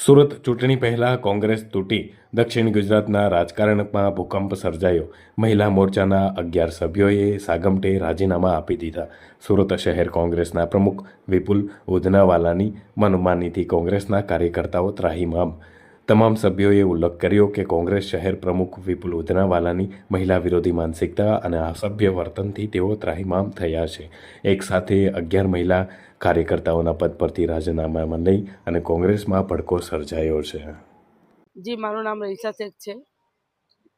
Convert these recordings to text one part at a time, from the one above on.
સુરત ચૂંટણી પહેલાં કોંગ્રેસ તૂટી દક્ષિણ ગુજરાતના રાજકારણમાં ભૂકંપ સર્જાયો. મહિલા મોરચાના 11 સભ્યોએ સાગમટે રાજીનામા આપી દીધા. સુરત શહેર કોંગ્રેસના પ્રમુખ વિપુલ ઉધનાવાલાની મનમાનીથી કોંગ્રેસના કાર્યકર્તાઓ ત્રાહિમામ. તમામ સભ્યોએ ઉલ્લેખ કર્યો કે કોંગ્રેસ શહેર પ્રમુખ વિપુલ ઉધનાવાલાની મહિલા વિરોધી માનસિકતા અને અસભ્ય વર્તનથી તેઓ ત્રાહિમામ થયા છે. એક સાથે 11 મહિલા કાર્યકર્તાઓના પદ પરથી રાજીનામા લઈ અને કોંગ્રેસમાં ભડકો સર્જાયો છે. જી, મારું નામ રઈસા શેખ છે.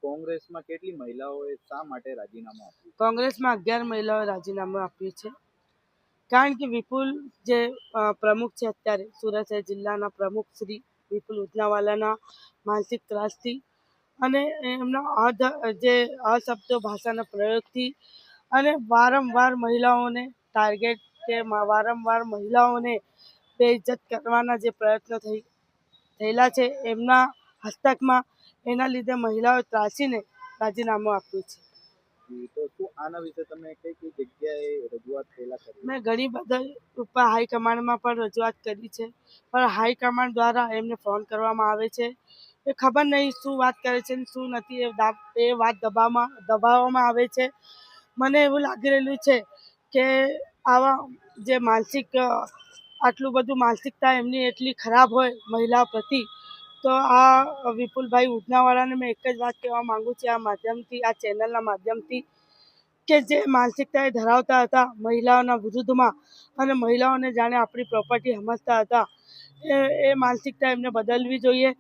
કોંગ્રેસમાં કેટલી મહિલાઓએ શા માટે રાજીનામું આપ્યું? કોંગ્રેસમાં 11 મહિલાઓએ રાજીનામું આપ્યું છે. કારણ કે વિપુલ જે પ્રમુખ છે, અત્યારે સુરત જિલ્લાના પ્રમુખ શ્રી વિપુલ ઉધનાવાલાના માનસિક ત્રાસથી અને એમના જે અશબ્દ ભાષાના પ્રયોગથી અને વારંવાર મહિલાઓને ટાર્ગેટ કે વારંવાર મહિલાઓને બેઇજ્જત કરવાના જે પ્રયત્નો થયેલા છે એમના હસ્તકમાં, એના લીધે મહિલાઓ ત્રાસીને રાજીનામું આપ્યું છે. તો શું આના વિશે તમે કઈ જગ્યાએ રજૂઆત થયેલા કરી? મેં ઘણી બધી ઉપર હાઈકમાન્ડમાં પણ રજૂઆત કરી છે, પણ હાઈકમાન્ડ દ્વારા એમને ફોન કરવામાં આવે છે. એ ખબર નહીં શું વાત કરે છે ને શું નથી, એ વાત દબાવવામાં આવે છે. મને એવું લાગી રહેલું છે કે આવા જે આટલું બધું માનસિકતા એમની એટલી ખરાબ હોય મહિલાઓ પ્રતિ, તો આ વિપુલભાઈ ઉધનાવાલાને મેં એક જ વાત કહેવા માગું છું આ માધ્યમથી, આ ચેનલના માધ્યમથી, કે જે માનસિકતા એ ધરાવતા હતા મહિલાઓના વિરુદ્ધમાં અને મહિલાઓને જાણે આપણી પ્રોપર્ટી સમજતા હતા, એ માનસિકતા એમને બદલવી જોઈએ.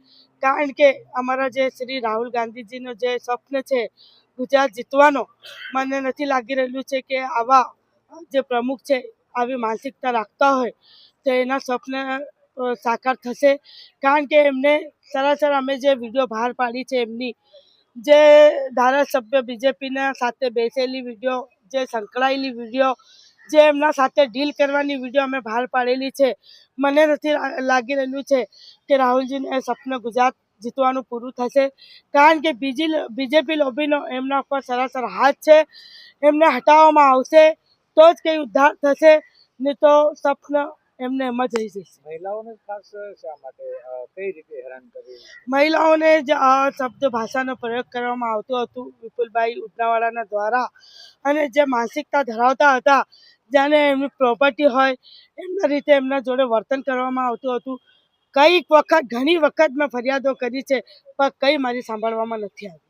કારણ કે અમારા જે શ્રી રાહુલ ગાંધીજીનો જે સ્વપ્ન છે ગુજરાત જીતવાનો, મને નથી લાગી રહેલું છે કે આવા જે પ્રમુખ છે આવી માનસિકતા રાખતા હોય તો એના સ્વપ્ન સાકાર થશે. કારણ કે એમને સરાસર અમે જે વિડીયો બહાર પાડી છે, એમની જે ધારાસભ્ય બીજેપીના સાથે બેસેલી વિડીયો, જે સંકળાયેલી વિડીયો, જે એમના સાથે ડીલ કરવાની વિડીયો અમે બહાર પાડેલી છે, મને નથી લાગી રહેલું છે કે રાહુલજીને એ સપનું ગુજરાત જીતવાનું પૂરું થશે. કારણ કે બીજેપી લોબીનો એમના પર સરાસર હાથ છે. એમને હટાવવામાં આવશે તો જ કંઈ ઉદ્ધાર થશે, નહીં તો સપનું એમને એમ જ રહી જશે. મહિલાઓને ખાસ શા માટે કઈ રીતે હેરાન કરી? મહિલાઓને જે શબ્દ ભાષાનો પ્રયોગ કરવામાં આવતું હતું વિપુલભાઈ ઉધનાવાલાના દ્વારા, અને જે માનસિકતા ધરાવતા હતા, જાણે એમની પ્રોપર્ટી હોય એમના રીતે એમના જોડે વર્તન કરવામાં આવતું હતું. ઘણી વખત મેં ફરિયાદો કરી છે, પણ કંઈ મારી સાંભળવામાં નથી આવી.